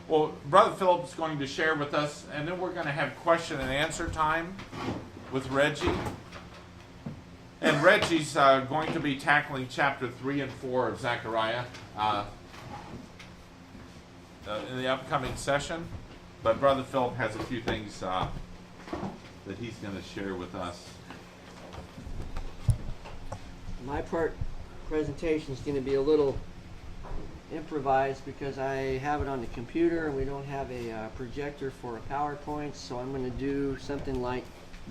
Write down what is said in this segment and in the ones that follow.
Well, Brother Philip's going to share with us, and then we're going to have question and answer time with Reggie. And Reggie's going to be tackling chapter 3 and 4 of Zechariah in the upcoming session. But Brother Philip has a few things that he's going to share with us. My presentation is going to be a little improvised because I have it on the computer and we don't have a projector for a PowerPoint, so I'm going to do something like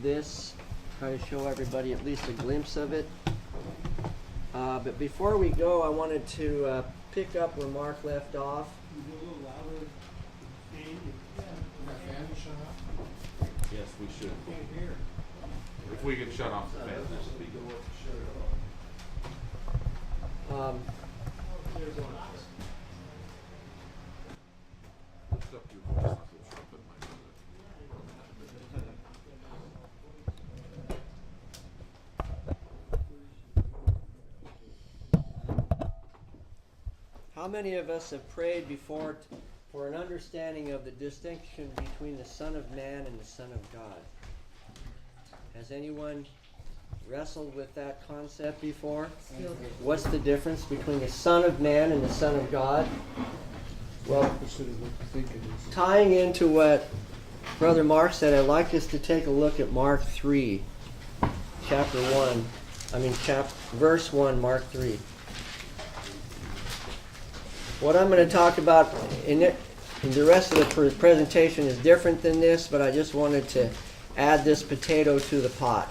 this, try to show everybody at least a glimpse of it. But before we go, I wanted to pick up where Mark left off. Yes, we should. If we can shut off the fan, that would be good. Lift up your voice like a trumpet, my brother. How many of us have prayed before for an understanding of the distinction between the Son of Man and the Son of God? Has anyone wrestled with that concept before? What's the difference between the Son of Man and the Son of God? Well, tying into what Brother Mark said, I'd like us to take a look at Mark 3, verse 1, Mark 3. What I'm going to talk about in the rest of the presentation is different than this, but I just wanted to add this potato to the pot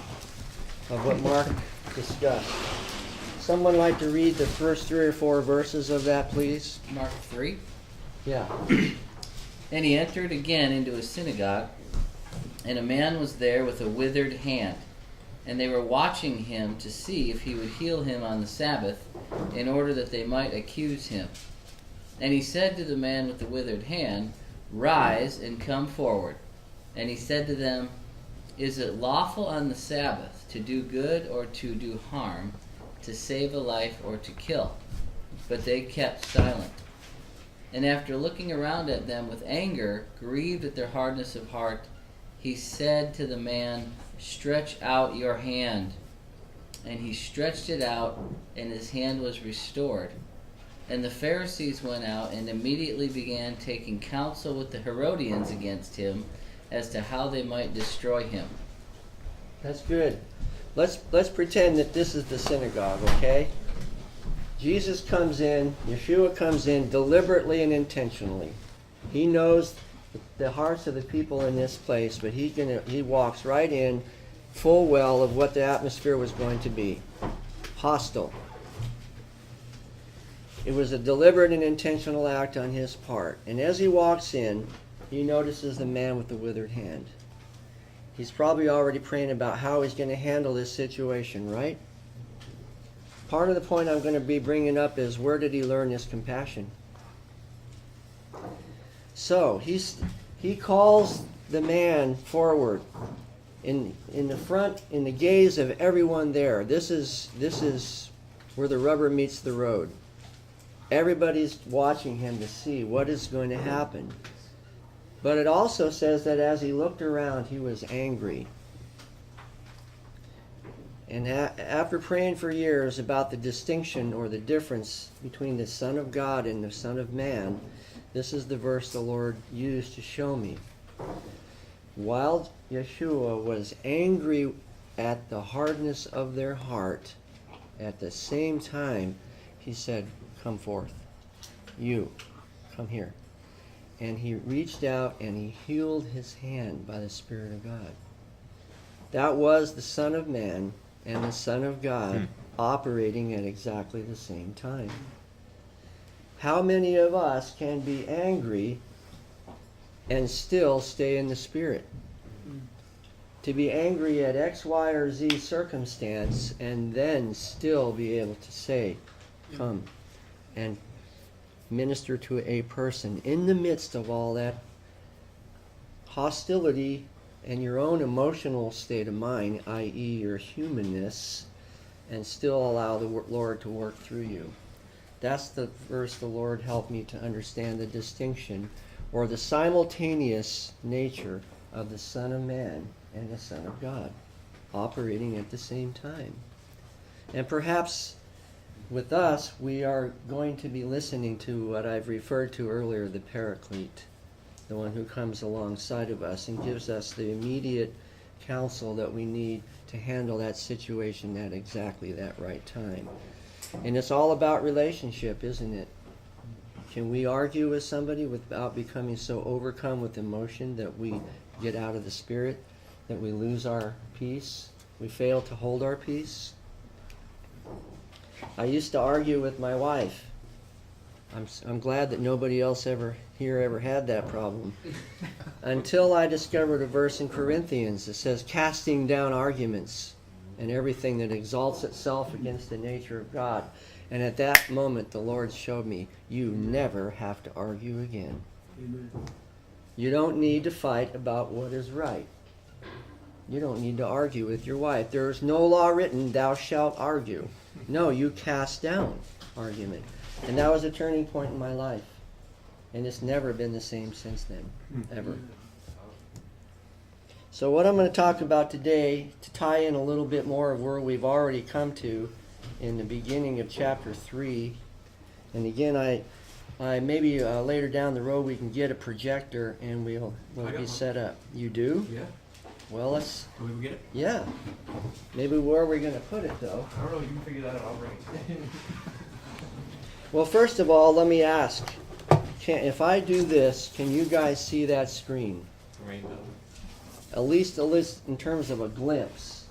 of what Mark discussed. Someone like to read the first 3 or 4 verses of that, please? Mark 3. Yeah. And he entered again into a synagogue, and a man was there with a withered hand. And they were watching him to see if he would heal him on the Sabbath, in order that they might accuse him. And he said to the man with the withered hand, "Rise and come forward." And he said to them, "Is it lawful on the Sabbath to do good or to do harm, to save a life or to kill?" But they kept silent. And after looking around at them with anger, grieved at their hardness of heart, he said to the man, "Stretch out your hand." And he stretched it out, and his hand was restored. And the Pharisees went out and immediately began taking counsel with the Herodians against him, as to how they might destroy him. That's good. Let's pretend that this is the synagogue, okay? Jesus comes in, Yeshua comes in deliberately and intentionally. He knows the hearts of the people in this place, but he walks right in full well of what the atmosphere was going to be. Hostile. It was a deliberate and intentional act on his part. And as he walks in, he notices the man with the withered hand. He's probably already praying about how he's going to handle this situation, right? Part of the point I'm going to be bringing up is, where did he learn this compassion? So he calls the man forward in the front, in the gaze of everyone there. This is where the rubber meets the road. Everybody's watching him to see what is going to happen. But it also says that as he looked around, he was angry. And after praying for years about the distinction or the difference between the Son of God and the Son of Man, this is the verse the Lord used to show me. While Yeshua was angry at the hardness of their heart, at the same time, he said, "Come forth. You, come here." And he reached out and he healed his hand by the Spirit of God. That was the Son of Man and the Son of God operating at exactly the same time. How many of us can be angry and still stay in the Spirit? To be angry at X, Y, or Z circumstance and then still be able to say, "Come," and minister to a person in the midst of all that hostility and your own emotional state of mind, i.e. your humanness, and still allow the Lord to work through you. That's the verse the Lord helped me to understand the distinction. or the simultaneous nature of the Son of Man and the Son of God, operating at the same time. And perhaps with us, we are going to be listening to what I've referred to earlier, the Paraclete, the one who comes alongside of us and gives us the immediate counsel that we need to handle that situation at exactly that right time. And it's all about relationship, isn't it? Can we argue with somebody without becoming so overcome with emotion that we get out of the spirit, that we lose our peace, we fail to hold our peace? I used to argue with my wife. I'm glad that nobody else ever had that problem. Until I discovered a verse in Corinthians that says, casting down arguments and everything that exalts itself against the nature of God. And at that moment, the Lord showed me, you never have to argue again. Amen. You don't need to fight about what is right. You don't need to argue with your wife. There is no law written, thou shalt argue. No, you cast down argument. And that was a turning point in my life. And it's never been the same since then, ever. So what I'm going to talk about today, to tie in a little bit more of where we've already come to in the beginning of chapter 3. And again, I maybe later down the road we can get a projector and we'll be set up. You do? Yeah. Well, let's... Can we get it? Yeah. Maybe where are we going to put it, though? I don't know. You can figure that out. I'll bring it. Well, first of all, let me ask. If I do this, can you guys see that screen? Rainbow. At least in terms of a glimpse.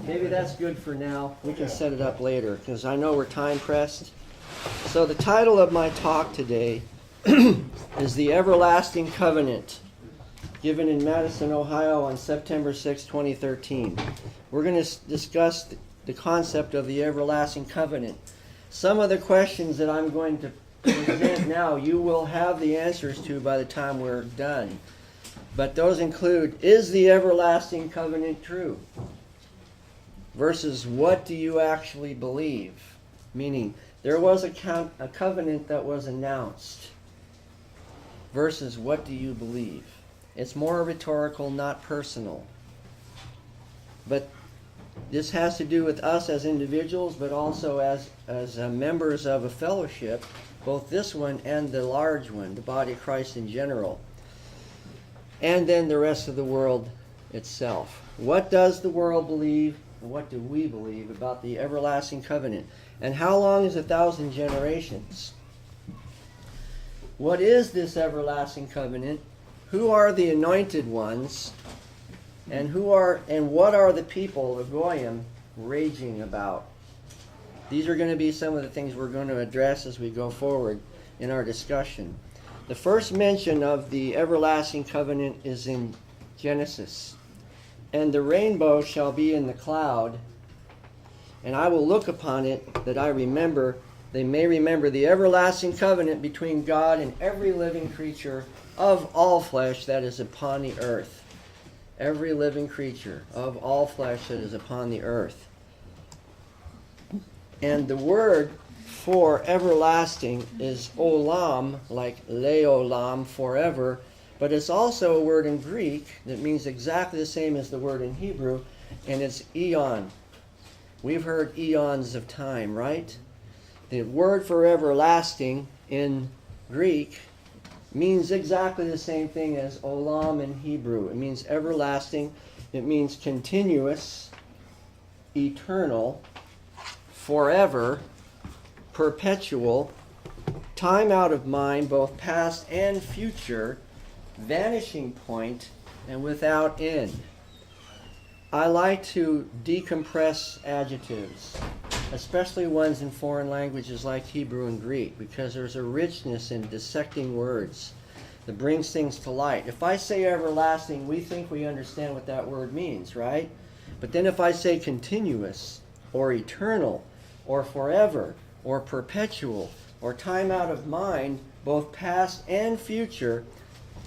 Maybe that's good for now. We can set it up later, because I know we're time pressed. So the title of my talk today is The Everlasting Covenant, given in Madison, Ohio on September 6, 2013. We're going to discuss the concept of the everlasting covenant. Some of the questions that I'm going to present now, you will have the answers to by the time we're done. But those include, is the everlasting covenant true? Versus, what do you actually believe? Meaning, there was a covenant that was announced. Versus, what do you believe? It's more rhetorical, not personal. But this has to do with us as individuals, but also as members of a fellowship, both this one and the large one, the body of Christ in general. And then the rest of the world itself. What does the world believe, and what do we believe about the everlasting covenant? And how long is 1,000 generations? What is this everlasting covenant? Who are the anointed ones? And what are the people of Goyim raging about? These are going to be some of the things we're going to address as we go forward in our discussion. The first mention of the everlasting covenant is in Genesis. And the rainbow shall be in the cloud, and I will look upon it that they may remember the everlasting covenant between God and every living creature of all flesh that is upon the earth. Every living creature of all flesh that is upon the earth. And the word for everlasting is olam, like leolam, forever, but it's also a word in Greek that means exactly the same as the word in Hebrew, and it's eon. We've heard eons of time, right? The word for everlasting in Greek means exactly the same thing as olam in Hebrew. It means everlasting. It means continuous, eternal, forever, perpetual, time out of mind, both past and future, vanishing point, and without end. I like to decompress adjectives, especially ones in foreign languages like Hebrew and Greek, because there's a richness in dissecting words that brings things to light. If I say everlasting, we think we understand what that word means, right? But then if I say continuous, or eternal, or forever, or perpetual, or time out of mind, both past and future,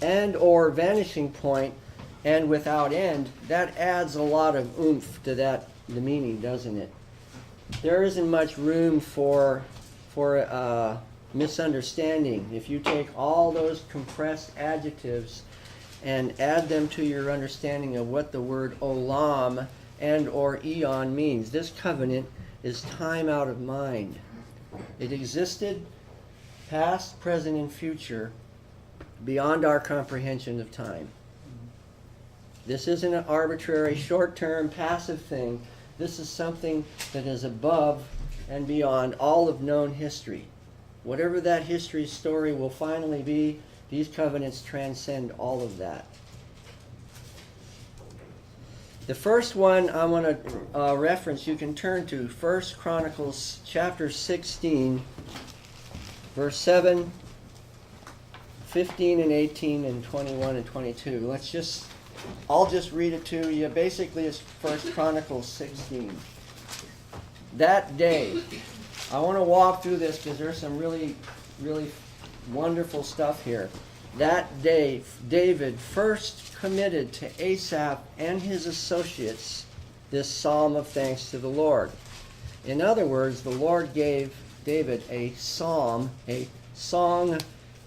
and or vanishing point, and without end, that adds a lot of oomph to the meaning, doesn't it? There isn't much room for misunderstanding. If you take all those compressed adjectives and add them to your understanding of what the word olam and or eon means, this covenant is time out of mind. It existed past, present, and future beyond our comprehension of time. This isn't an arbitrary, short-term, passive thing. This is something that is above and beyond all of known history. Whatever that history story will finally be, these covenants transcend all of that. The first one I want to reference, you can turn to 1 Chronicles chapter 16, verse 7, 15 and 18 and 21 and 22. I'll just read it to you. Basically, it's 1 Chronicles 16. That day, I want to walk through this because there's some really, really wonderful stuff here. That day, David first committed to Asaph and his associates this psalm of thanks to the Lord. In other words, the Lord gave David a psalm, a song,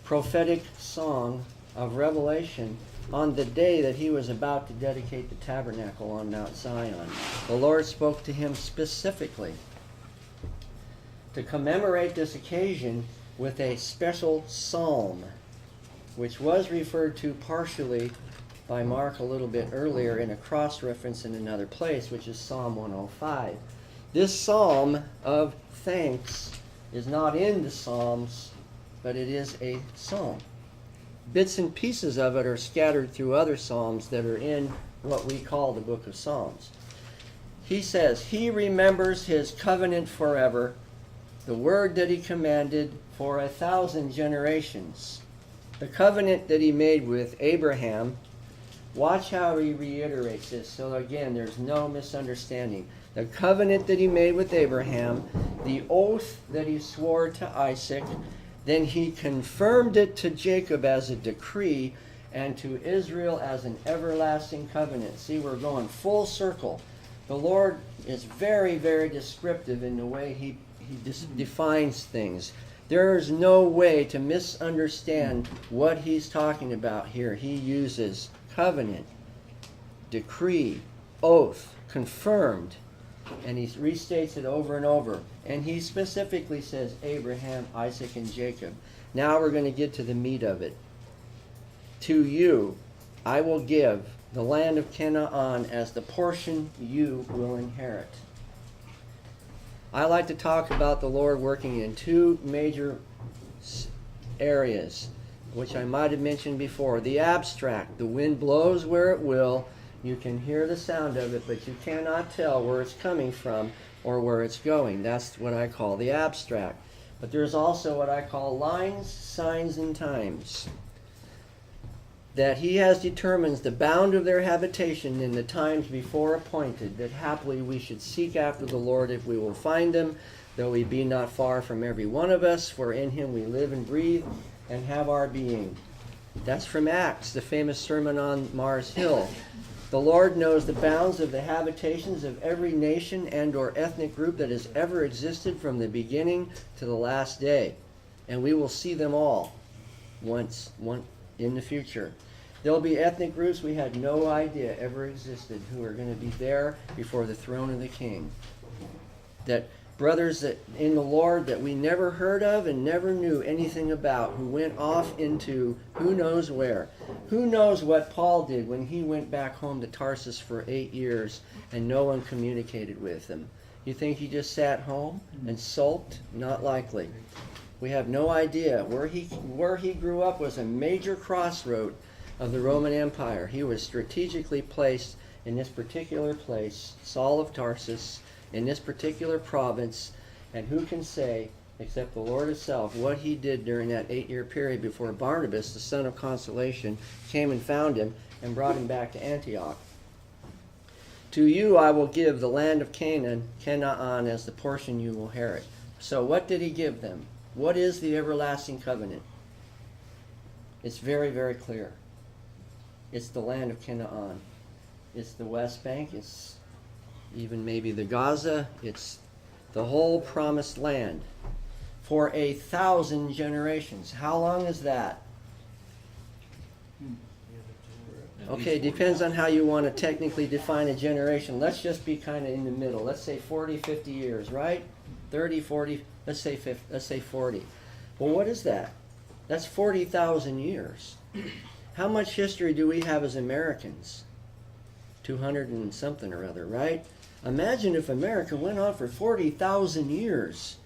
prophetic song of revelation on the day that he was about to dedicate the tabernacle on Mount Zion. The Lord spoke to him specifically to commemorate this occasion with a special psalm, which was referred to partially by Mark a little bit earlier in a cross-reference in another place, which is Psalm 105. This psalm of thanks is not in the Psalms, but it is a psalm. Bits and pieces of it are scattered through other psalms that are in what we call the book of Psalms. He says, He remembers His covenant forever, the word that He commanded for 1,000 generations. The covenant that He made with Abraham. Watch how He reiterates this. So again, there's no misunderstanding. The covenant that He made with Abraham, the oath that He swore to Isaac, then He confirmed it to Jacob as a decree and to Israel as an everlasting covenant. See, we're going full circle. The Lord is very, very descriptive in the way He defines things. There is no way to misunderstand what He's talking about here. He uses covenant, decree, oath, confirmed, and He restates it over and over. And He specifically says Abraham, Isaac, and Jacob. Now we're going to get to the meat of it. To you I will give the land of Canaan as the portion you will inherit. I like to talk about the Lord working in two major areas, which I might have mentioned before. The abstract, the wind blows where it will. You can hear the sound of it, but you cannot tell where it's coming from or where it's going. That's what I call the abstract. But there's also what I call lines, signs, and times. That He has determined the bound of their habitation in the times before appointed, that happily we should seek after the Lord if we will find Him, though He be not far from every one of us, for in Him we live and breathe and have our being. That's from Acts, the famous sermon on Mars Hill. The Lord knows the bounds of the habitations of every nation and or ethnic group that has ever existed from the beginning to the last day. And we will see them all once in the future. There'll be ethnic groups we had no idea ever existed who are going to be there before the throne of the King. That brothers that in the Lord that we never heard of and never knew anything about, who went off into who knows where. Who knows what Paul did when he went back home to Tarsus for 8 years and no one communicated with him? You think he just sat home and sulked? Not likely. We have no idea. Where he grew up was a major crossroad of the Roman Empire. He was strategically placed in this particular place, Saul of Tarsus, in this particular province, and who can say, except the Lord Himself, what He did during that 8-year period before Barnabas, the son of consolation, came and found him and brought him back to Antioch. To you I will give the land of Canaan as the portion you will inherit. So what did He give them? What is the everlasting covenant? It's very, very clear. It's the land of Canaan. It's the West Bank. It's even maybe the Gaza. It's the whole promised land. for 1,000 generations. How long is that? Okay, depends on how you want to technically define a generation. Let's just be kind of in the middle. Let's say 40, 50 years, right? 30, 40, let's say 40. Well, what is that? That's 40,000 years. How much history do we have as Americans? 200 and something or other, right? Imagine if America went on for 40,000 years.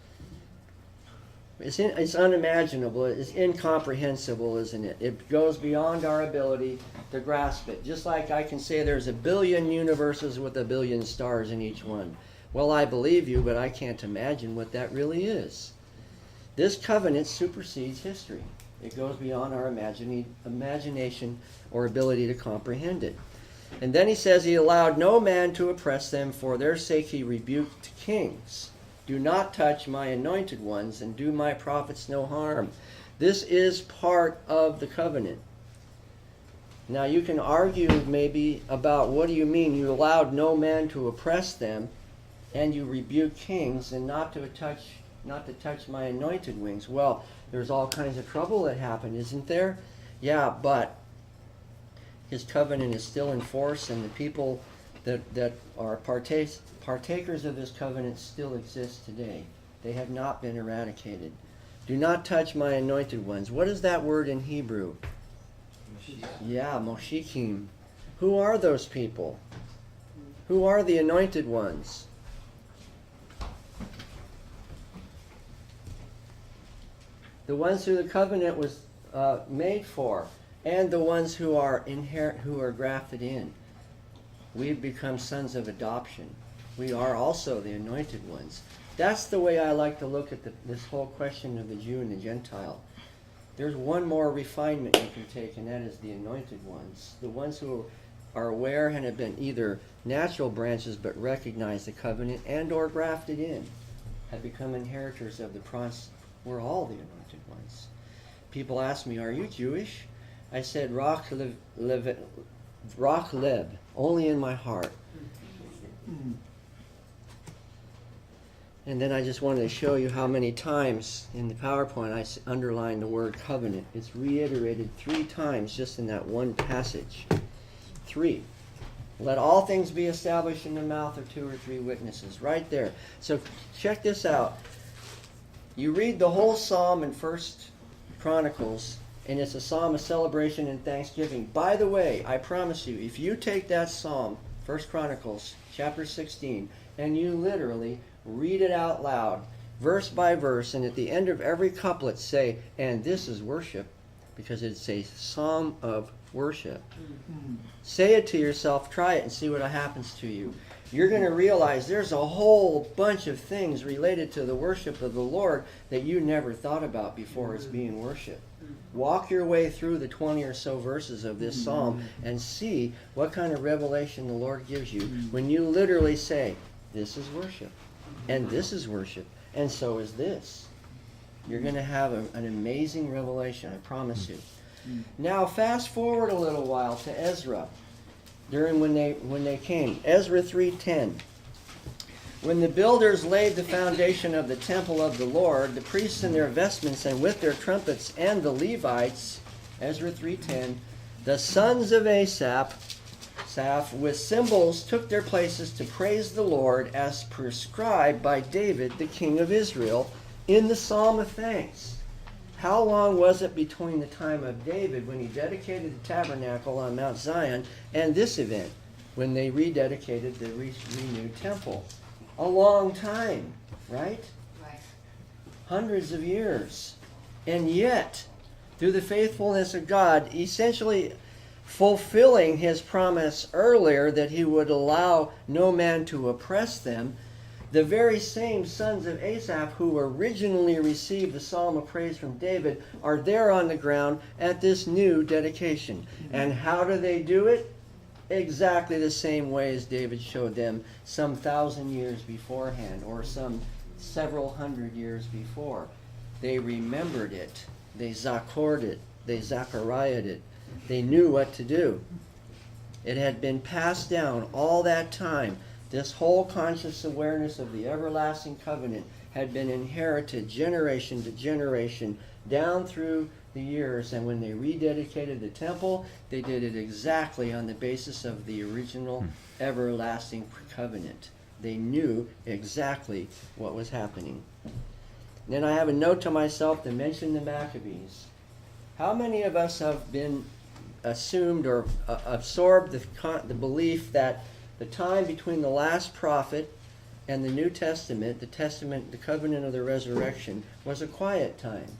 It's unimaginable. It's incomprehensible, isn't it? It goes beyond our ability to grasp it. Just like I can say there's 1 billion universes with 1 billion stars in each one. Well, I believe you, but I can't imagine what that really is. This covenant supersedes history. It goes beyond our imagination or ability to comprehend it. And then he says he allowed no man to oppress them. For their sake he rebuked kings. Do not touch my anointed ones, and do my prophets no harm. This is part of the covenant. Now you can argue maybe about what do you mean you allowed no man to oppress them, and you rebuke kings, and not to touch my anointed wings. Well, there's all kinds of trouble that happened, isn't there? Yeah, but his covenant is still in force, and the people that are partakers of this covenant still exist today. They have not been eradicated. Do not touch my anointed ones. What is that word in Hebrew? Yeah, Moshikim. Who are those people? Who are the anointed ones? The ones who the covenant was made for, and the ones who are grafted in. We've become sons of adoption. We are also the anointed ones. That's the way I like to look at this whole question of the Jew and the Gentile. There's one more refinement you can take, and that is the anointed ones. The ones who are aware and have been either natural branches but recognize the covenant and or grafted in, have become inheritors of the promise. We're all the anointed ones. People ask me, are you Jewish? I said, Rach Leb, only in my heart. And then I just wanted to show you how many times in the PowerPoint I underlined the word covenant. It's reiterated 3 times just in that one passage. 3. Let all things be established in the mouth of 2 or 3 witnesses. Right there. So check this out. You read the whole psalm in 1 Chronicles, and it's a psalm of celebration and thanksgiving. By the way, I promise you, if you take that psalm, 1 Chronicles, chapter 16, and you literally read it out loud, verse by verse, and at the end of every couplet say, and this is worship, because it's a psalm of worship. Say it to yourself, try it, and see what happens to you. You're going to realize there's a whole bunch of things related to the worship of the Lord that you never thought about before it's being worshiped. Walk your way through the 20 or so verses of this psalm and see what kind of revelation the Lord gives you when you literally say, this is worship, and this is worship, and so is this. You're going to have an amazing revelation, I promise you. Now fast forward a little while to Ezra. When they came, Ezra 3:10. When the builders laid the foundation of the temple of the Lord, the priests in their vestments and with their trumpets, and the Levites, Ezra 3:10, the sons of Asaph with cymbals took their places to praise the Lord as prescribed by David, the king of Israel, in the Psalm of Thanks. How long was it between the time of David, when he dedicated the tabernacle on Mount Zion, and this event, when they rededicated the renewed temple? A long time, right? Right. Hundreds of years. And yet, through the faithfulness of God, essentially fulfilling his promise earlier that he would allow no man to oppress them, the very same sons of Asaph who originally received the psalm of praise from David are there on the ground at this new dedication. And how do they do it? Exactly the same way as David showed them some 1,000 years beforehand, or some several hundred years before. They remembered it. They zachored it. They Zechariahed it. They knew what to do. It had been passed down all that time. This whole conscious awareness of the everlasting covenant had been inherited generation to generation down through the years, and when they rededicated the temple, they did it exactly on the basis of the original everlasting covenant. They knew exactly what was happening. Then I have a note to myself to mention the Maccabees. How many of us have been assumed or absorbed the belief that the time between the last prophet and the New Testament, the covenant of the resurrection, was a quiet time?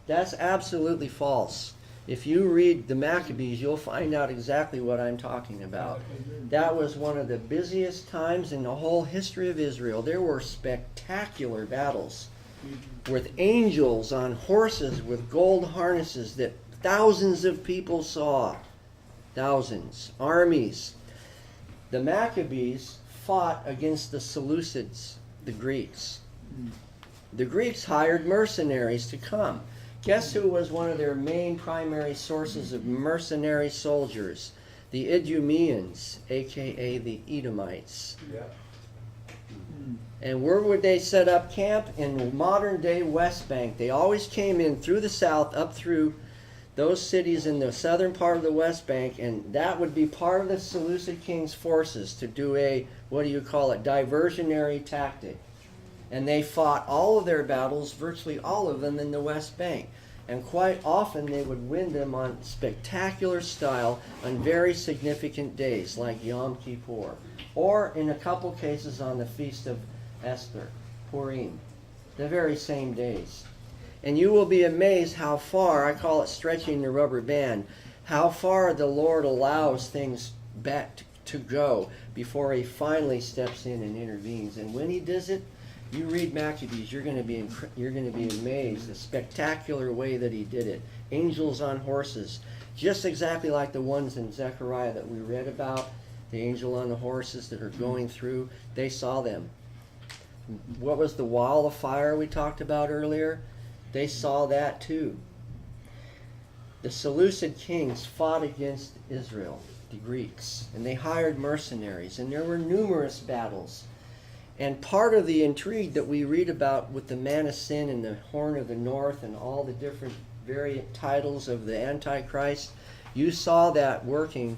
That's absolutely false. If you read the Maccabees, you'll find out exactly what I'm talking about. That was one of the busiest times in the whole history of Israel. There were spectacular battles with angels on horses with gold harnesses that thousands of people saw. Thousands. Armies. The Maccabees fought against the Seleucids, the Greeks. The Greeks hired mercenaries to come. Guess who was one of their main primary sources of mercenary soldiers? The Idumeans, aka the Edomites. Yeah. And where would they set up camp? In modern day West Bank. They always came in through the south, up through those cities in the southern part of the West Bank, and that would be part of the Seleucid king's forces to do a, diversionary tactic. And they fought all of their battles, virtually all of them, in the West Bank. And quite often they would win them on spectacular style on very significant days, like Yom Kippur. Or in a couple cases on the Feast of Esther, Purim, the very same days. And you will be amazed how far, I call it stretching the rubber band, how far the Lord allows things back to go before He finally steps in and intervenes. And when He does it, you read Maccabees, you're going to be amazed the spectacular way that He did it. Angels on horses, just exactly like the ones in Zechariah that we read about. The angel on the horses that are going through, they saw them. What was the wall of fire we talked about earlier? They saw that too. The Seleucid kings fought against Israel, the Greeks, and they hired mercenaries, and there were numerous battles. And part of the intrigue that we read about with the man of sin and the horn of the north and all the different variant titles of the Antichrist, you saw that working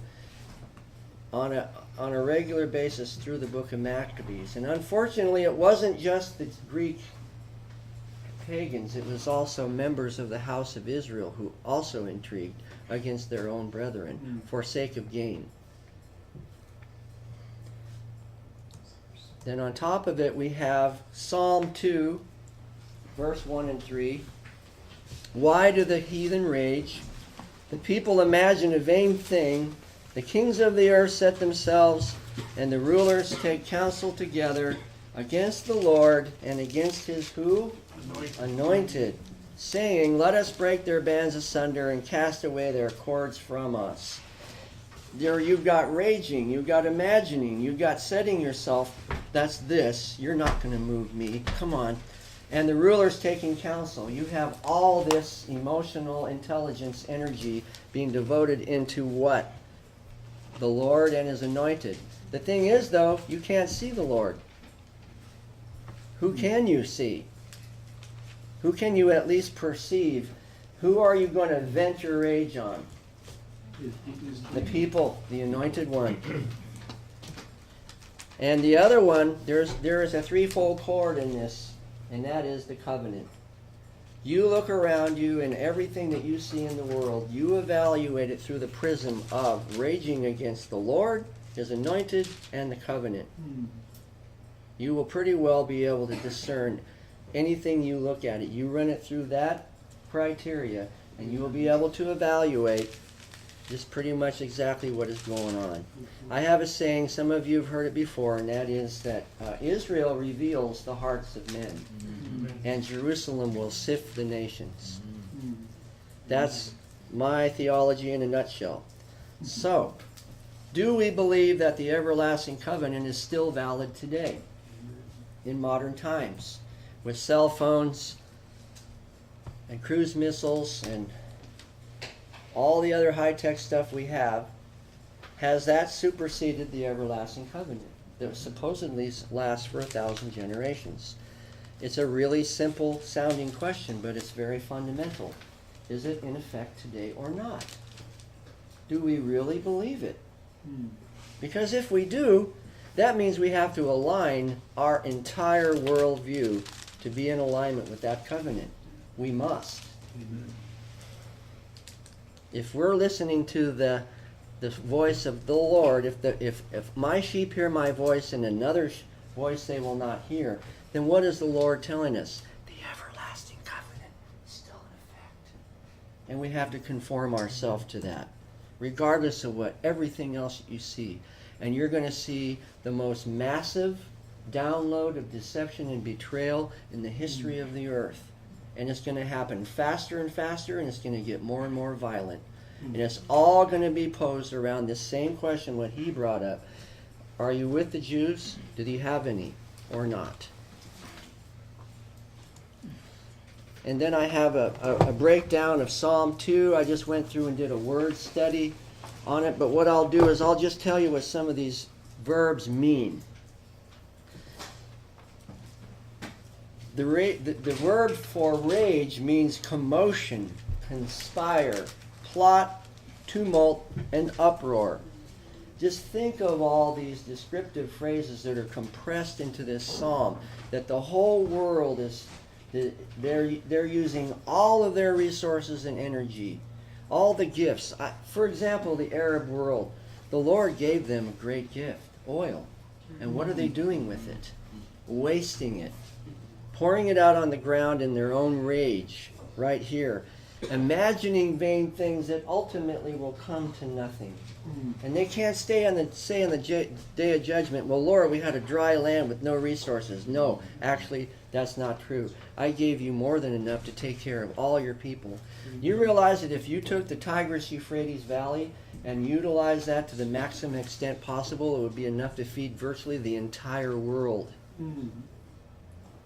on a regular basis through the book of Maccabees. And unfortunately, it wasn't just the Greek pagans, it was also members of the house of Israel who also intrigued against their own brethren for sake of gain. Then on top of it, we have Psalm 2, verse 1 and 3. Why do the heathen rage? The people imagine a vain thing. The kings of the earth set themselves, and the rulers take counsel together against the Lord and against His who? Anointed, saying, let us break their bands asunder and cast away their cords from us. There you've got raging, you've got imagining, you've got setting yourself, that's this, you're not going to move me, come on. And the ruler's taking counsel. You have all this emotional intelligence, energy being devoted into what? The Lord and His anointed. The thing is, though, you can't see the Lord. Who can you see? Who can you at least perceive? Who are you going to vent your rage on? The people, the anointed one. And the other one, there is a threefold cord in this, and that is the covenant. You look around you and everything that you see in the world, you evaluate it through the prism of raging against the Lord, His anointed, and the covenant. You will pretty well be able to discern anything you look at it. You run it through that criteria, and you will be able to evaluate just pretty much exactly what is going on. I have a saying, some of you have heard it before, and that is that Israel reveals the hearts of men, and Jerusalem will sift the nations. That's my theology in a nutshell. So, do we believe that the everlasting covenant is still valid today, in modern times, with cell phones and cruise missiles and all the other high-tech stuff we have? Has that superseded the everlasting covenant? that supposedly lasts for 1,000 generations. It's a really simple sounding question, but it's very fundamental. Is it in effect today or not? Do we really believe it? Because if we do, that means we have to align our entire worldview to be in alignment with that covenant. We must. Amen. If we're listening to the voice of the Lord, if my sheep hear my voice and another voice they will not hear, then what is the Lord telling us? The everlasting covenant is still in effect. And we have to conform ourselves to that, regardless of what everything else you see. And you're going to see the most massive download of deception and betrayal in the history of the earth. And it's going to happen faster and faster, and it's going to get more and more violent. And it's all going to be posed around this same question, what he brought up. Are you with the Jews? Did he have any or not? And then I have a breakdown of Psalm 2. I just went through and did a word study on it. But what I'll do is I'll just tell you what some of these verbs mean. The verb for rage means commotion, conspire, plot, tumult, and uproar. Just think of all these descriptive phrases that are compressed into this psalm, that the whole world is, they're using all of their resources and energy, all the gifts. For example, the Arab world, the Lord gave them a great gift, oil. And what are they doing with it? Wasting it. Pouring it out on the ground in their own rage, right here. Imagining vain things that ultimately will come to nothing. And they can't say on the day of judgment, well, Lord, we had a dry land with no resources. No, actually, that's not true. I gave you more than enough to take care of all your people. You realize that if you took the Tigris-Euphrates Valley and utilized that to the maximum extent possible, it would be enough to feed virtually the entire world.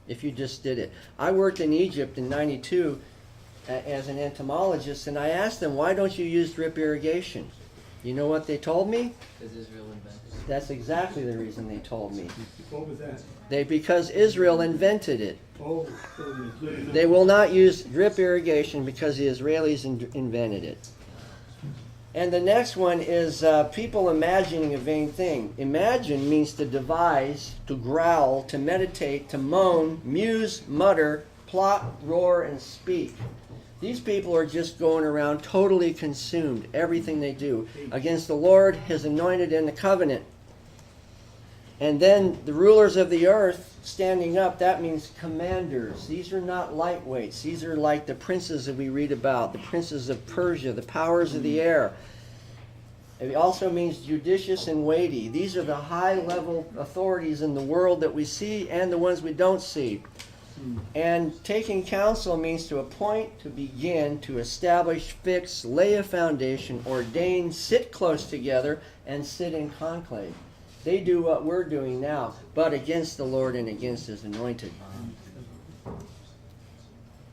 If you just did it. I worked in Egypt in '92 as an entomologist, and I asked them, why don't you use drip irrigation? You know what they told me? Because Israel invented it. That's exactly the reason they told me. What was that? Because Israel invented it. Oh, so it's good enough. They will not use drip irrigation because the Israelis invented it. And the next one is people imagining a vain thing. Imagine means to devise, to growl, to meditate, to moan, muse, mutter, plot, roar, and speak. These people are just going around totally consumed, everything they do, against the Lord, His anointed, and the covenant. And then the rulers of the earth standing up, that means commanders. These are not lightweights. These are like the princes that we read about, the princes of Persia, the powers of the air. It also means judicious and weighty. These are the high-level authorities in the world that we see and the ones we don't see. And taking counsel means to appoint, to begin, to establish, fix, lay a foundation, ordain, sit close together, and sit in conclave. They do what we're doing now, but against the Lord and against His anointed.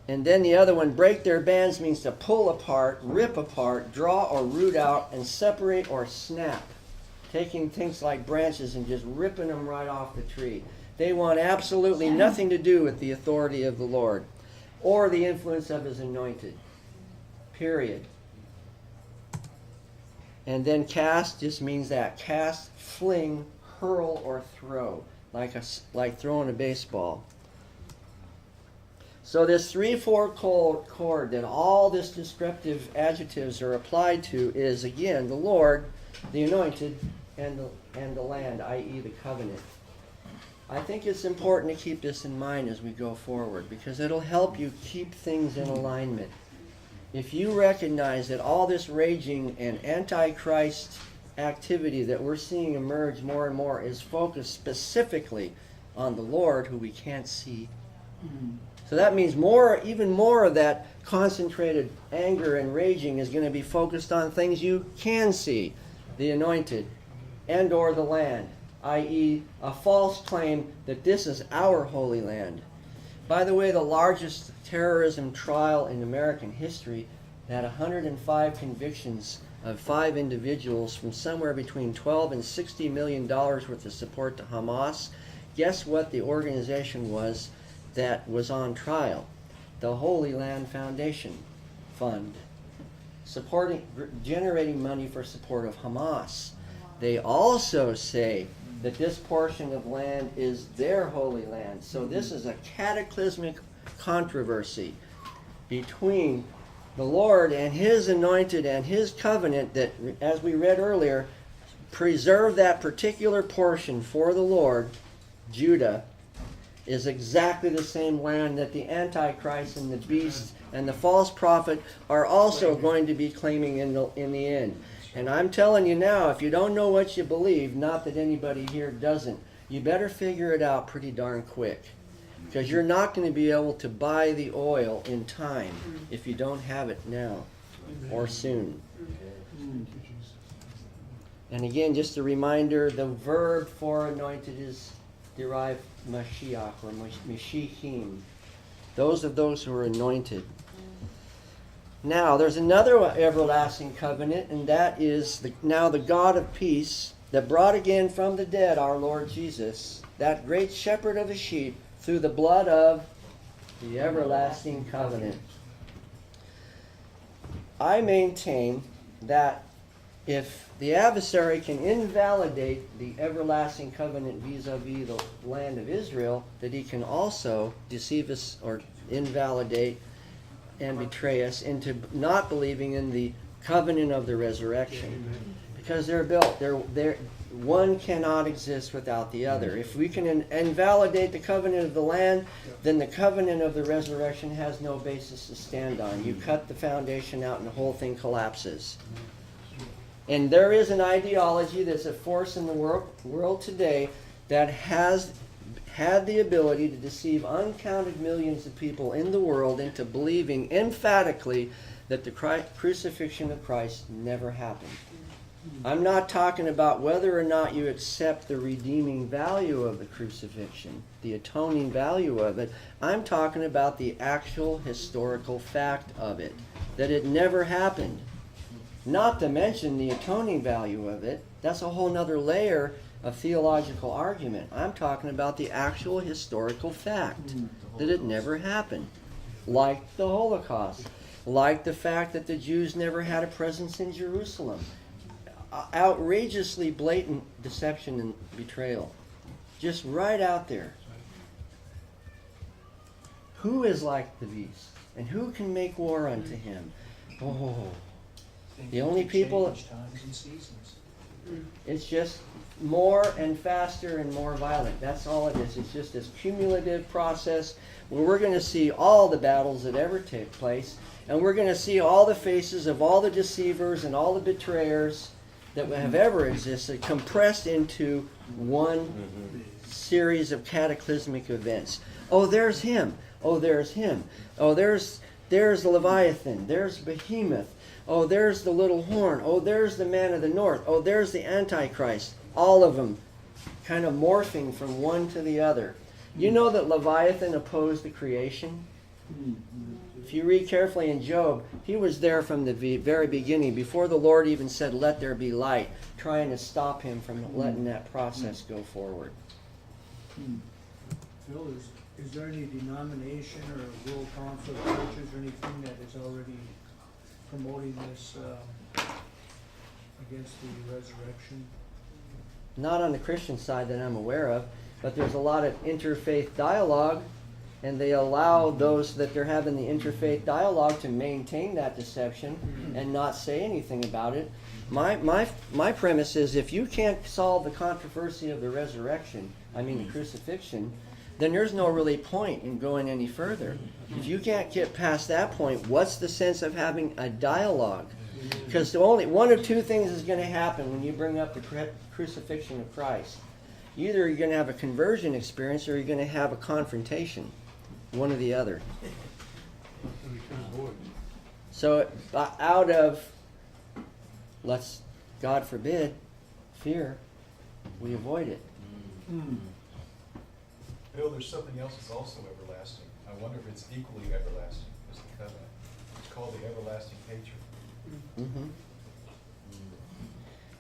And then the other one, break their bands, means to pull apart, rip apart, draw or root out, and separate or snap. Taking things like branches and just ripping them right off the tree. They want absolutely nothing to do with the authority of the Lord or the influence of His anointed. Period. And then cast just means that. Cast, fling, hurl, or throw. Like throwing a baseball. So this 3/4 chord that all this descriptive adjectives are applied to is, again, the Lord, the anointed, and the land, i.e. the covenant. I think it's important to keep this in mind as we go forward, because it'll help you keep things in alignment. If you recognize that all this raging and antichrist activity that we're seeing emerge more and more is focused specifically on the Lord, who we can't see. So that means even more of that concentrated anger and raging is going to be focused on things you can see, the anointed, and or the land, i.e. a false claim that this is our holy land. By the way, the largest terrorism trial in American history that 105 convictions of 5 individuals from somewhere between 12 and $60 million worth of support to Hamas. Guess what the organization was that was on trial? The Holy Land Foundation Fund, generating money for support of Hamas. They also say that this portion of land is their holy land. So this is a cataclysmic controversy between the Lord and His anointed and His covenant that, as we read earlier, preserve that particular portion for the Lord. Judah is exactly the same land that the Antichrist and the beast and the false prophet are also going to be claiming in the end. And I'm telling you now, if you don't know what you believe, not that anybody here doesn't, you better figure it out pretty darn quick. Because you're not going to be able to buy the oil in time if you don't have it now or soon. And again, just a reminder, the verb for anointed is derived Mashiach or Mashiachim. Those who are anointed. Now, there's another everlasting covenant, and that is now the God of peace that brought again from the dead our Lord Jesus, that great shepherd of the sheep, through the blood of the everlasting covenant. I maintain that if the adversary can invalidate the everlasting covenant vis-a-vis the land of Israel, that he can also deceive us or invalidate and betray us into not believing in the covenant of the resurrection. Because they're built. One cannot exist without the other. If we can invalidate the covenant of the land, then the covenant of the resurrection has no basis to stand on. You cut the foundation out and the whole thing collapses. And there is an ideology that's a force in the world today that has had the ability to deceive uncounted millions of people in the world into believing emphatically that the crucifixion of Christ never happened. I'm not talking about whether or not you accept the redeeming value of the crucifixion, the atoning value of it. I'm talking about the actual historical fact of it, that it never happened. Not to mention the atoning value of it. That's a whole nother layer of theological argument. I'm talking about the actual historical fact that it never happened. Like the Holocaust. Like the fact that the Jews never had a presence in Jerusalem. Outrageously blatant deception and betrayal. Just right out there. Who is like the beast? And who can make war unto him? Oh, the only people... Times and seasons. It's just more and faster and more violent. That's all it is. It's just this cumulative process where we're going to see all the battles that ever take place, and we're going to see all the faces of all the deceivers and all the betrayers that have ever existed compressed into one series of cataclysmic events. Oh, there's him. Oh, there's him. Oh, there's Leviathan. There's Behemoth. Oh, there's the little horn. Oh, there's the man of the north. Oh, there's the Antichrist. All of them kind of morphing from one to the other. You know that Leviathan opposed the creation? If you read carefully in Job, he was there from the very beginning, before the Lord even said, "Let there be light," trying to stop him from letting that process go forward. Phil, is there any denomination or world council of churches or anything that is already promoting this against the resurrection? Not on the Christian side that I'm aware of, but there's a lot of interfaith dialogue, and they allow those that they're having the interfaith dialogue to maintain that deception and not say anything about it. My premise is, if you can't solve the controversy of the resurrection, the crucifixion, then there's no really point in going any further. If you can't get past that point, what's the sense of having a dialogue? Because only one of two things is going to happen when you bring up the crucifixion of Christ. Either you're going to have a conversion experience or you're going to have a confrontation. One or the other. So out of, God forbid, fear, we avoid it. Bill, there's something else that's also everlasting. I wonder if it's equally everlasting as the covenant. It's called the everlasting hatred. Mm-hmm.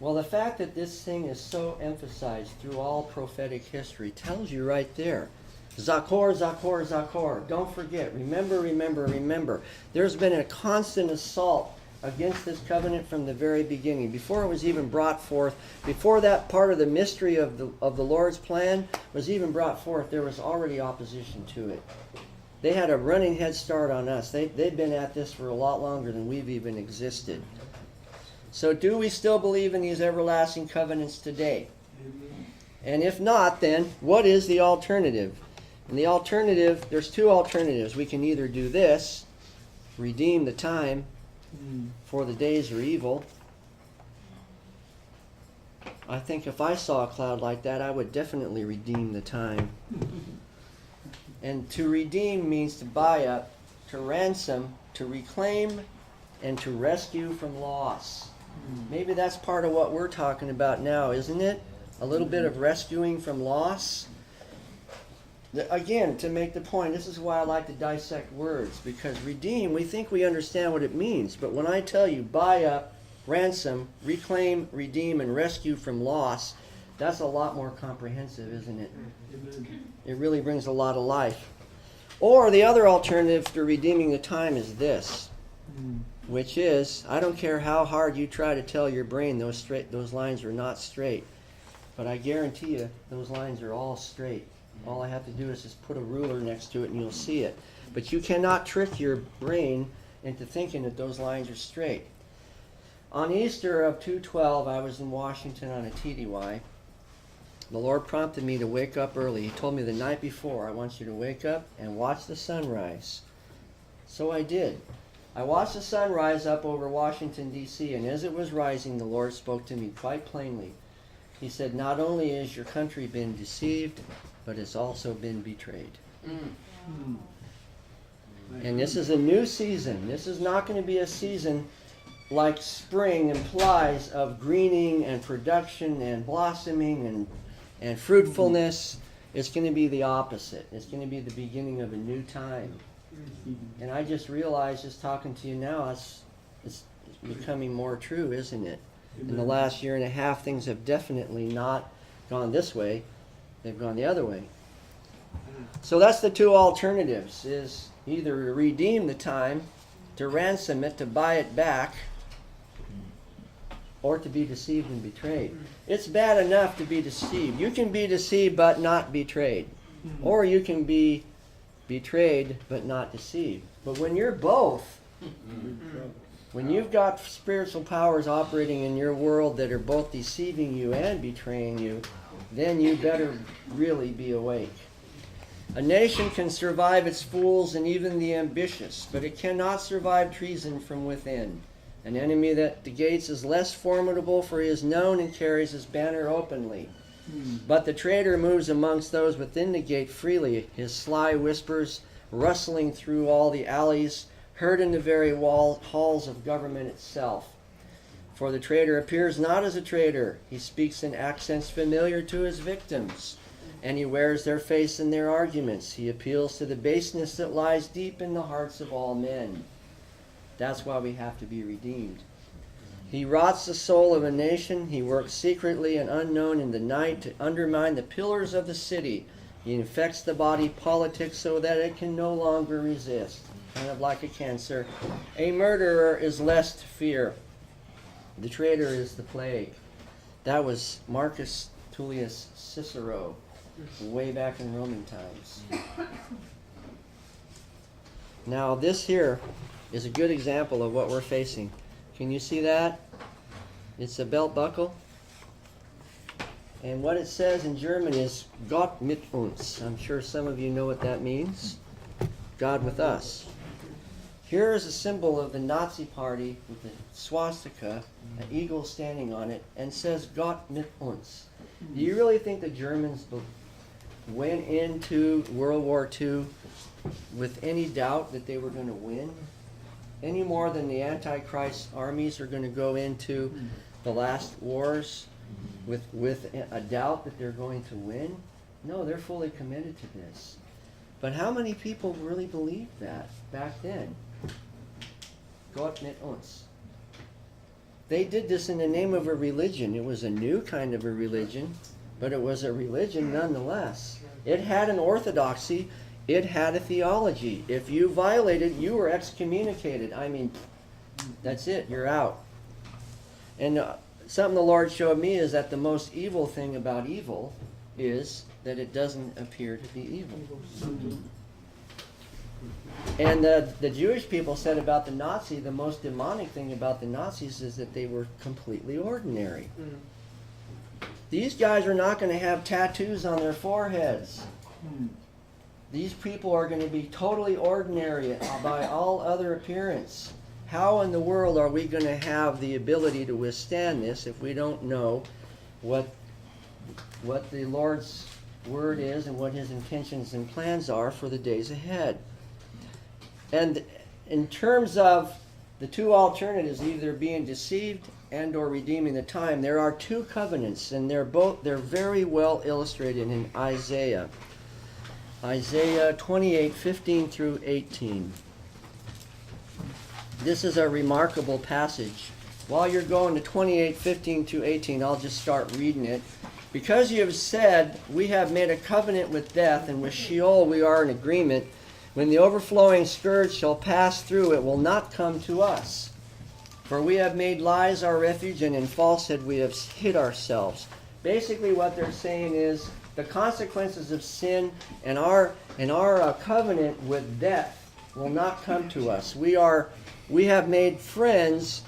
Well, the fact that this thing is so emphasized through all prophetic history tells you right there. Zachor, Zachor, Zachor. Don't forget. Remember, remember, remember. There's been a constant assault against this covenant from the very beginning. Before it was even brought forth, before that part of the mystery of the Lord's plan was even brought forth, there was already opposition to it. They had a running head start on us. They've been at this for a lot longer than we've even existed. So do we still believe in these everlasting covenants today? And if not, then what is the alternative? And the alternative, there's two alternatives. We can either do this, redeem the time, for the days are evil. I think if I saw a cloud like that, I would definitely redeem the time. And to redeem means to buy up, to ransom, to reclaim, and to rescue from loss. Maybe that's part of what we're talking about now, isn't it? A little bit of rescuing from loss. Again, to make the point, this is why I like to dissect words, because redeem, we think we understand what it means, but when I tell you buy up, ransom, reclaim, redeem, and rescue from loss, that's a lot more comprehensive, isn't it? It really brings a lot of life. Or the other alternative to redeeming the time is this, which is, I don't care how hard you try to tell your brain those lines are not straight, but I guarantee you those lines are all straight. All I have to do is just put a ruler next to it and you'll see it. But you cannot trick your brain into thinking that those lines are straight. On Easter of 2/12, I was in Washington on a TDY. The Lord prompted me to wake up early. He told me the night before, I want you to wake up and watch the sunrise. So I did. I watched the sun rise up over Washington, D.C., and as it was rising, the Lord spoke to me quite plainly. He said, not only has your country been deceived, but it's also been betrayed. And this is a new season. This is not going to be a season like spring implies of greening and production and blossoming and fruitfulness. It's going to be the opposite. It's going to be the beginning of a new time. And I just realized, just talking to you now, it's becoming more true, isn't it? In the last year and a half, things have definitely not gone this way. They've gone the other way. So that's the two alternatives, is either to redeem the time, to ransom it, to buy it back, or to be deceived and betrayed. It's bad enough to be deceived. You can be deceived but not betrayed. Or you can be betrayed but not deceived. But when you're both, when you've got spiritual powers operating in your world that are both deceiving you and betraying you, then you better really be awake. A nation can survive its fools and even the ambitious, but it cannot survive treason from within. An enemy that the gates is less formidable, for he is known and carries his banner openly. But the traitor moves amongst those within the gate freely, his sly whispers rustling through all the alleys, heard in the very halls of government itself. For the traitor appears not as a traitor. He speaks in accents familiar to his victims, and he wears their face in their arguments. He appeals to the baseness that lies deep in the hearts of all men. That's why we have to be redeemed. He rots the soul of a nation. He works secretly and unknown in the night to undermine the pillars of the city. He infects the body politic so that it can no longer resist. Kind of like a cancer. A murderer is less to fear. The traitor is the plague. That was Marcus Tullius Cicero, way back in Roman times. Now this here is a good example of what we're facing. Can you see that? It's a belt buckle. And what it says in German is Gott mit uns. I'm sure some of you know what that means. God with us. Here is a symbol of the Nazi party with the swastika, an eagle standing on it, and says Gott mit uns. Do you really think the Germans went into World War II with any doubt that they were going to win? Any more than the Antichrist armies are going to go into the last wars with a doubt that they're going to win? No, they're fully committed to this. But how many people really believed that back then? Gott mit uns. They did this in the name of a religion. It was a new kind of a religion, but it was a religion nonetheless. It had an orthodoxy. It had a theology. If you violated, you were excommunicated. I mean, that's it. You're out. And something the Lord showed me is that the most evil thing about evil is that it doesn't appear to be evil. And the Jewish people said about the Nazi, the most demonic thing about the Nazis is that they were completely ordinary. These guys are not going to have tattoos on their foreheads. These people are going to be totally ordinary by all other appearance. How in the world are we going to have the ability to withstand this if we don't know what the Lord's word is and what his intentions and plans are for the days ahead? And in terms of the two alternatives, either being deceived and or redeeming the time, there are two covenants, and they're very well illustrated in Isaiah. Isaiah 28:15 through 18. This is a remarkable passage. While you're going to 28:15 through 18, I'll just start reading it. Because you have said, we have made a covenant with death, and with Sheol we are in agreement. When the overflowing scourge shall pass through, it will not come to us. For we have made lies our refuge, and in falsehood we have hid ourselves. Basically what they're saying is the consequences of sin and our covenant with death will not come to us. We have made friends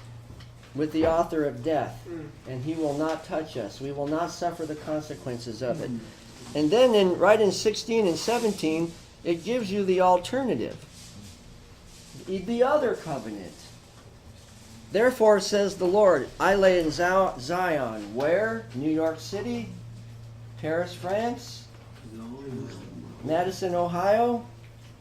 with the author of death, and he will not touch us. We will not suffer the consequences of it. And then right in 16 and 17, it gives you the alternative, the other covenant. Therefore, says the Lord, I lay in Zion. Where? New York City? Paris, France? Madison, Ohio?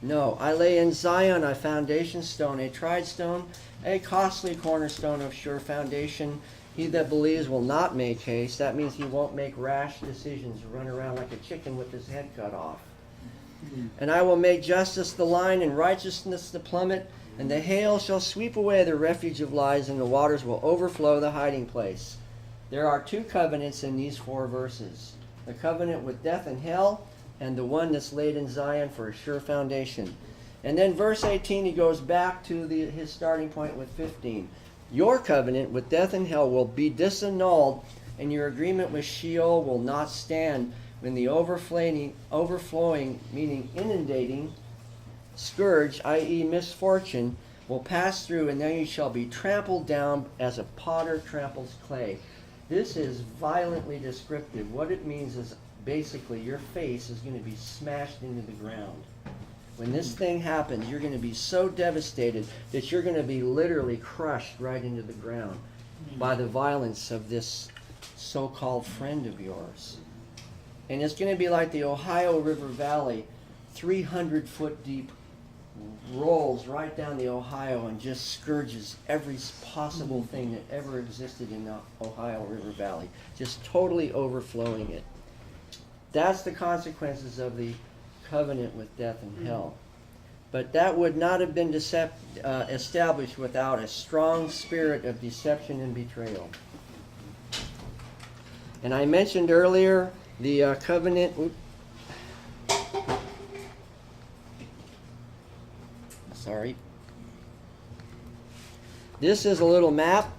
No. I lay in Zion a foundation stone, a tried stone, a costly cornerstone of sure foundation. He that believes will not make haste. That means he won't make rash decisions, run around like a chicken with his head cut off. And I will make justice the line and righteousness the plummet, and the hail shall sweep away the refuge of lies, and the waters will overflow the hiding place. There are two covenants in these 4 verses. The covenant with death and hell, and the one that's laid in Zion for a sure foundation. And then verse 18, he goes back to his starting point with 15. Your covenant with death and hell will be disannulled, and your agreement with Sheol will not stand when the overflowing, meaning inundating, scourge, i.e. misfortune, will pass through, and then you shall be trampled down as a potter tramples clay. This is violently descriptive. What it means is basically your face is going to be smashed into the ground. When this thing happens, you're going to be so devastated that you're going to be literally crushed right into the ground by the violence of this so-called friend of yours. And it's going to be like the Ohio River Valley, 300-foot deep, rolls right down the Ohio and just scourges every possible thing that ever existed in the Ohio River Valley, just totally overflowing it. That's the consequences of the covenant with death and hell. But that would not have been established without a strong spirit of deception and betrayal. And I mentioned earlier the covenant. Sorry. This is a little map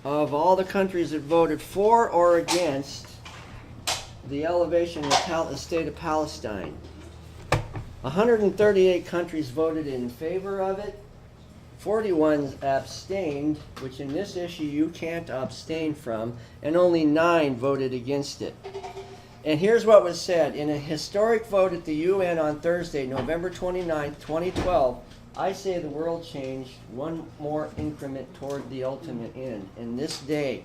of all the countries that voted for or against the elevation of the state of Palestine. 138 countries voted in favor of it. 41 abstained, which in this issue you can't abstain from, and only 9 voted against it. And here's what was said. In a historic vote at the UN on Thursday, November 29, 2012, I say the world changed one more increment toward the ultimate end. And this day,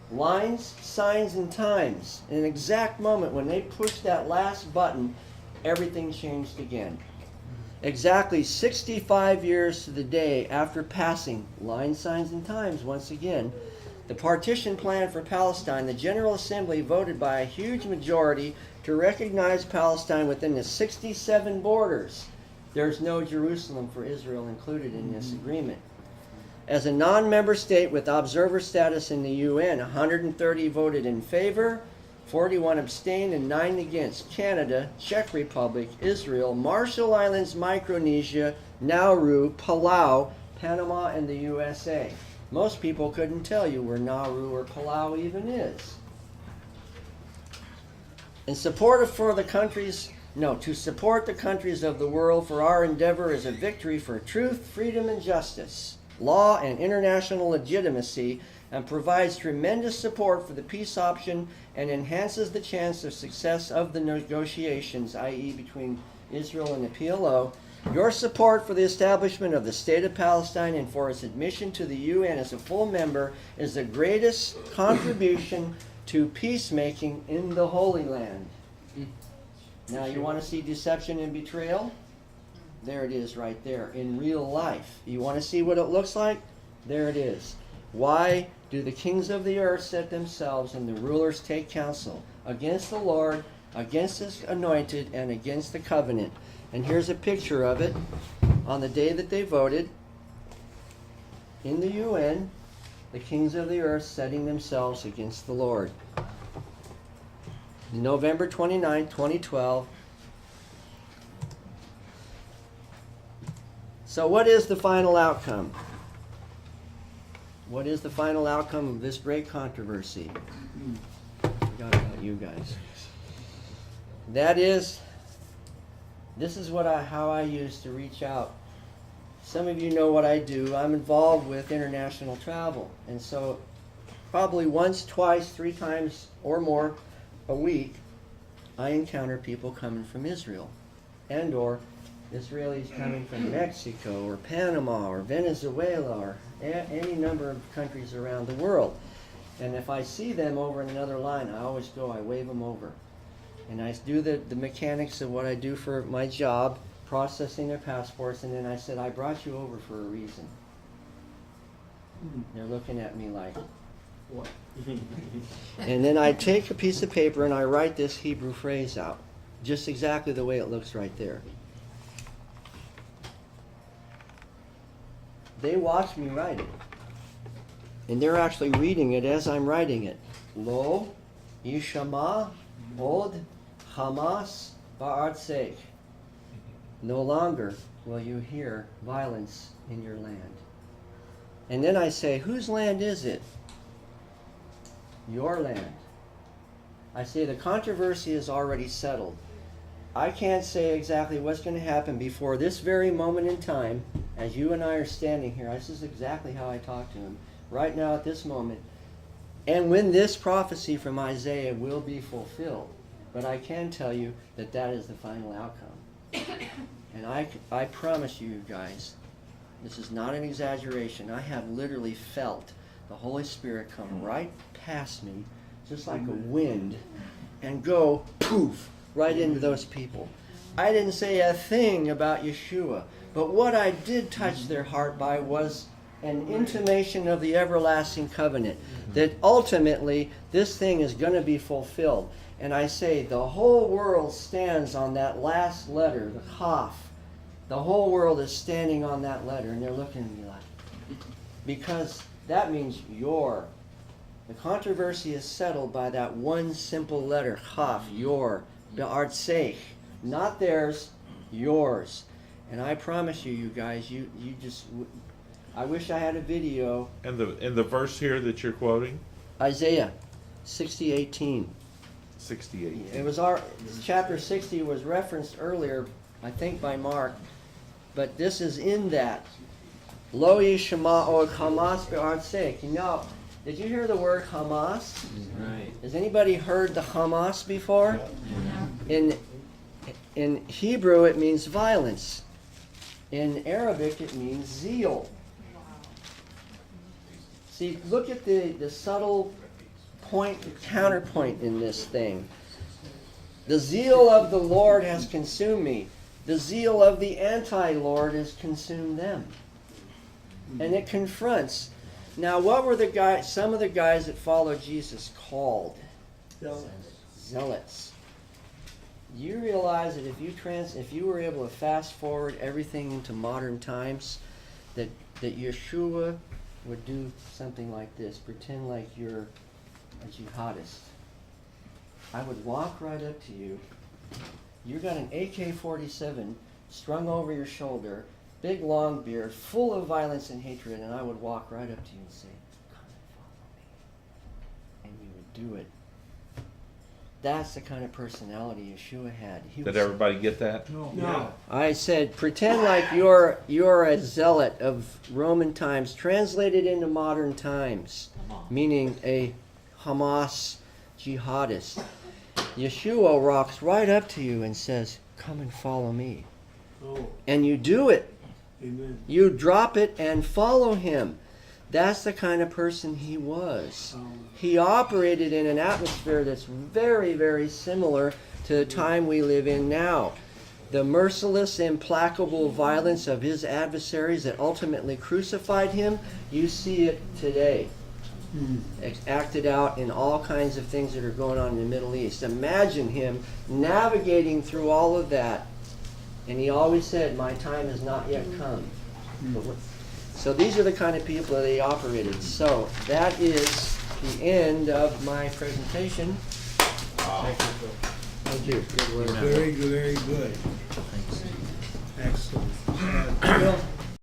lines, signs, and times, in an exact moment when they pushed that last button, everything changed again. Exactly 65 years to the day after passing lines, signs, and times once again, the partition plan for Palestine, the General Assembly voted by a huge majority to recognize Palestine within the 67 borders. There's no Jerusalem for Israel included in this agreement. As a non-member state with observer status in the UN, 130 voted in favor, 41 abstained, and 9 against. Canada, Czech Republic, Israel, Marshall Islands, Micronesia, Nauru, Palau, Panama, and the USA. Most people couldn't tell you where Nauru or Palau even is. To support the countries of the world for our endeavor is a victory for truth, freedom, and justice, law, and international legitimacy, and provides tremendous support for the peace option and enhances the chance of success of the negotiations, i.e. between Israel and the PLO. Your support for the establishment of the State of Palestine and for its admission to the UN as a full member is the greatest contribution to peacemaking in the Holy Land. Now, you want to see deception and betrayal? There it is right there, in real life. You want to see what it looks like? There it is. Why do the kings of the earth set themselves and the rulers take counsel against the Lord, against his anointed, and against the covenant? And here's a picture of it on the day that they voted in the UN, the kings of the earth setting themselves against the Lord. November 29, 2012. So what is the final outcome? What is the final outcome of this great controversy? I forgot about you guys. That is, this is how I used to reach out. Some of you know what I do. I'm involved with international travel. And so probably once, twice, 3 times or more a week, I encounter people coming from Israel and or Israelis coming from Mexico or Panama or Venezuela or any number of countries around the world. And if I see them over in another line, I always go, I wave them over. And I do the mechanics of what I do for my job, processing their passports, and then I said, I brought you over for a reason. They're looking at me like, what? And then I take a piece of paper and I write this Hebrew phrase out, just exactly the way it looks right there. They watch me write it. And they're actually reading it as I'm writing it. Lo, Yishama, Od, Hamas, Ba'artsek. No longer will you hear violence in your land. And then I say, whose land is it? Your land. I say the controversy is already settled. I can't say exactly what's going to happen before this very moment in time, as you and I are standing here. This is exactly how I talk to him. Right now at this moment. And when this prophecy from Isaiah will be fulfilled. But I can tell you that that is the final outcome. And I promise you guys, this is not an exaggeration. I have literally felt the Holy Spirit come right past me, just like a wind, and go poof right into those people. I didn't say a thing about Yeshua, but what I did touch their heart by was an intimation of the everlasting covenant, that ultimately this thing is going to be fulfilled. And I say the whole world stands on that last letter, the Kaf. The whole world is standing on that letter, and they're looking at me like, because that means your. The controversy is settled by that one simple letter, Chaf, your, Be'artseich. Not theirs, yours. And I promise you, you guys, you just, I wish I had a video. And the verse here that you're quoting? Isaiah 60:18. 68. It was chapter 60 was referenced earlier, I think by Mark, but this is in that. Lo yishma od Hamas be'artseich. You know, did you hear the word Hamas? Right. Has anybody heard the Hamas before? In Hebrew it means violence. In Arabic it means zeal. See, look at the subtle counterpoint in this thing. The zeal of the Lord has consumed me. The zeal of the anti-Lord has consumed them. And it confronts. Now, what were some of the guys that followed Jesus called? Zealots. You realize that if you were able to fast forward everything into modern times, that Yeshua would do something like this. Pretend like you're a jihadist. I would walk right up to you. You got an AK-47 strung over your shoulder, big long beard, full of violence and hatred, and I would walk right up to you and say, "Come and follow me." And you would do it. That's the kind of personality Yeshua had. He Did was- everybody get that? No. I said, pretend like you're a zealot of Roman times, translated into modern times, meaning a Hamas jihadist. Yeshua walks right up to you and says, "Come and follow me." Oh, And you do it. amen. You drop it and follow him. That's the kind of person he was. He operated in an atmosphere that's very, very similar to the time we live in now. The merciless, implacable violence of his adversaries that ultimately crucified him, you see it today. Acted out in all kinds of things that are going on in the Middle East. Imagine him navigating through all of that. And he always said, "My time has not yet come." So these are the kind of people that he operated. So that is the end of my presentation. Thank you. Good work. Very good, very good. Thanks. Excellent. Bill?